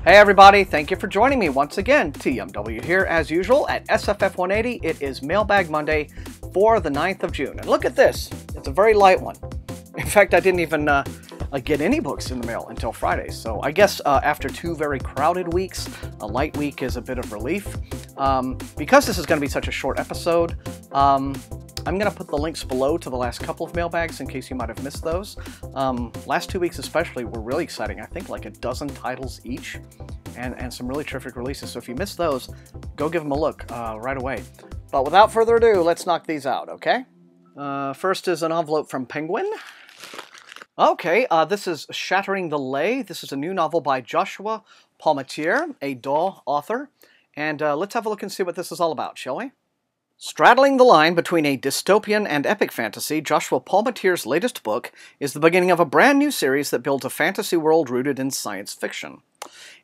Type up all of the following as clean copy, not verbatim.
Hey everybody, thank you for joining me once again. TMW here as usual at SFF180. It is Mailbag Monday for the 9th of June. And look at this, it's a very light one. In fact, I didn't even get any books in the mail until Friday. So I guess after two very crowded weeks, a light week is a bit of relief. Because this is going to be such a short episode, I'm going to put the links below to the last couple of mailbags in case you might have missed those. Last 2 weeks especially were really exciting. I think like a dozen titles each and some really terrific releases. So if you missed those, go give them a look right away. But without further ado, let's knock these out, okay? First is an envelope from Penguin. Okay, this is Shattering Delay. This is a new novel by Joshua Palmatier, a DAW author. And let's have a look and see what this is all about, shall we? Straddling the line between a dystopian and epic fantasy, Joshua Palmatier's latest book is the beginning of a brand new series that builds a fantasy world rooted in science fiction.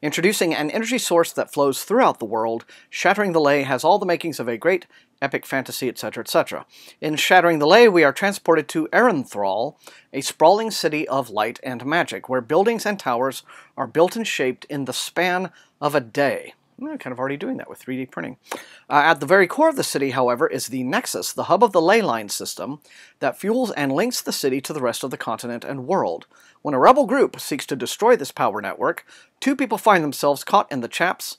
Introducing an energy source that flows throughout the world, Shattering Delay has all the makings of a great epic fantasy, etc., etc. In Shattering Delay, we are transported to Erenthal, a sprawling city of light and magic, where buildings and towers are built and shaped in the span of a day. I'm kind of already doing that with 3D printing. At the very core of the city, however, is the Nexus, the hub of the ley line system that fuels and links the city to the rest of the continent and world. When a rebel group seeks to destroy this power network, two people find themselves caught in the chaps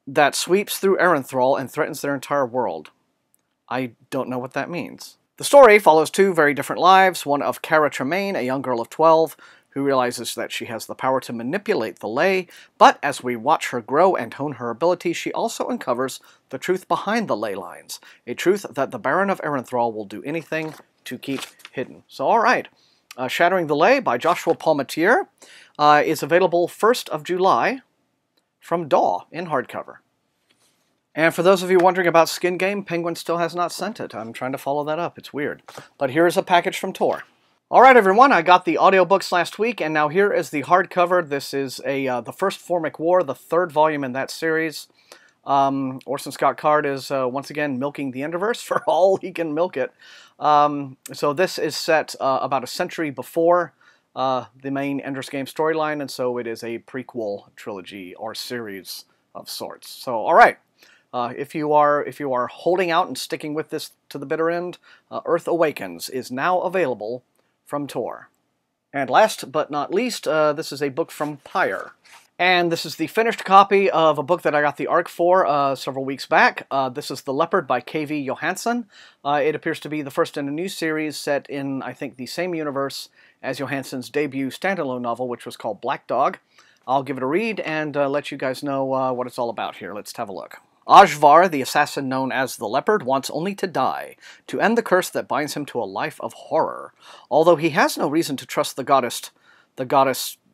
that sweeps through Erenthal and threatens their entire world. I don't know what that means. The story follows two very different lives, one of Cara Tremaine, a young girl of 12, who realizes that she has the power to manipulate the ley, but as we watch her grow and hone her ability, she also uncovers the truth behind the ley lines, a truth that the Baron of Erenthal will do anything to keep hidden. So alright, Shattering Delay by Joshua Palmatier is available 1st of July from DAW in hardcover. And for those of you wondering about Skin Game, Penguin still has not sent it. I'm trying to follow that up, it's weird. But here is a package from Tor. Alright everyone, I got the audiobooks last week, and now here is the hardcover. This is the first Formic War, the 3rd volume in that series. Orson Scott Card is once again milking the Enderverse for all he can milk it. So this is set about a century before the main Ender's Game storyline, and so it is a prequel trilogy or series of sorts. So alright, if you are holding out and sticking with this to the bitter end, Earth Awakens is now available from Tor. And last but not least, this is a book from Pyre. And this is the finished copy of a book that I got the ARC for several weeks back. This is The Leopard by K.V. Johansson. It appears to be the first in a new series set in, I think, the same universe as Johansson's debut standalone novel, which was called Black Dog. I'll give it a read and let you guys know what it's all about here. Let's have a look. Ajvar, the assassin known as the Leopard, wants only to die, to end the curse that binds him to a life of horror. Although he has no reason to trust the goddess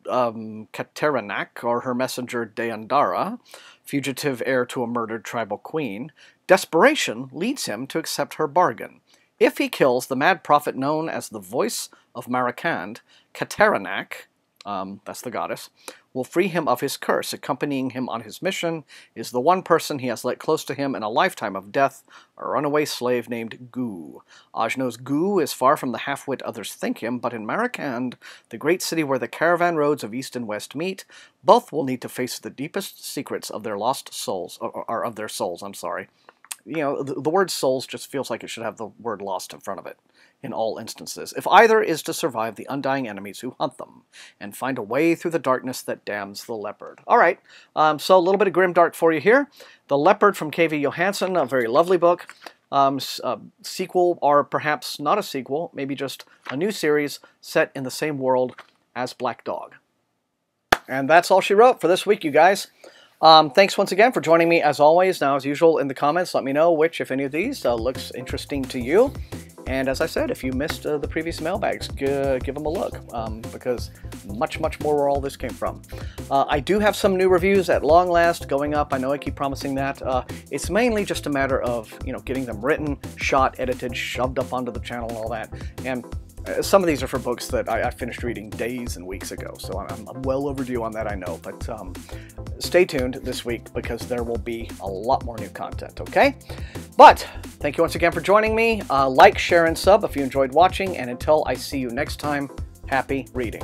Katerinak, or her messenger Deandara, fugitive heir to a murdered tribal queen, desperation leads him to accept her bargain. If he kills the mad prophet known as the Voice of Marakand, Katerinak, that's the goddess, will free him of his curse. Accompanying him on his mission is the one person he has let close to him in a lifetime of death, a runaway slave named Gu. Aj knows Gu is far from the half-wit others think him, but in Marakand, the great city where the caravan roads of east and west meet, both will need to face the deepest secrets of their lost souls, or of their souls, I'm sorry. You know, the word souls just feels like it should have the word lost in front of it in all instances, if either is to survive the undying enemies who hunt them, and find a way through the darkness that damns the leopard. Alright, so a little bit of grimdark for you here. The Leopard from K.V. Johansson, a very lovely book. Sequel, or perhaps not a sequel, maybe just a new series set in the same world as Black Dog. And that's all she wrote for this week, you guys. Thanks once again for joining me as always. Now, as usual, in the comments, let me know which, if any of these, looks interesting to you. And as I said, if you missed the previous mailbags, give them a look, because much more where all this came from. I do have some new reviews at long last going up. I know I keep promising that. It's mainly just a matter of, you know, getting them written, shot, edited, shoved up onto the channel and all that. And some of these are for books that I finished reading days and weeks ago, so I'm well overdue on that, I know. But stay tuned this week because there will be a lot more new content, okay? But thank you once again for joining me. Like, share, and sub if you enjoyed watching, and until I see you next time, happy reading.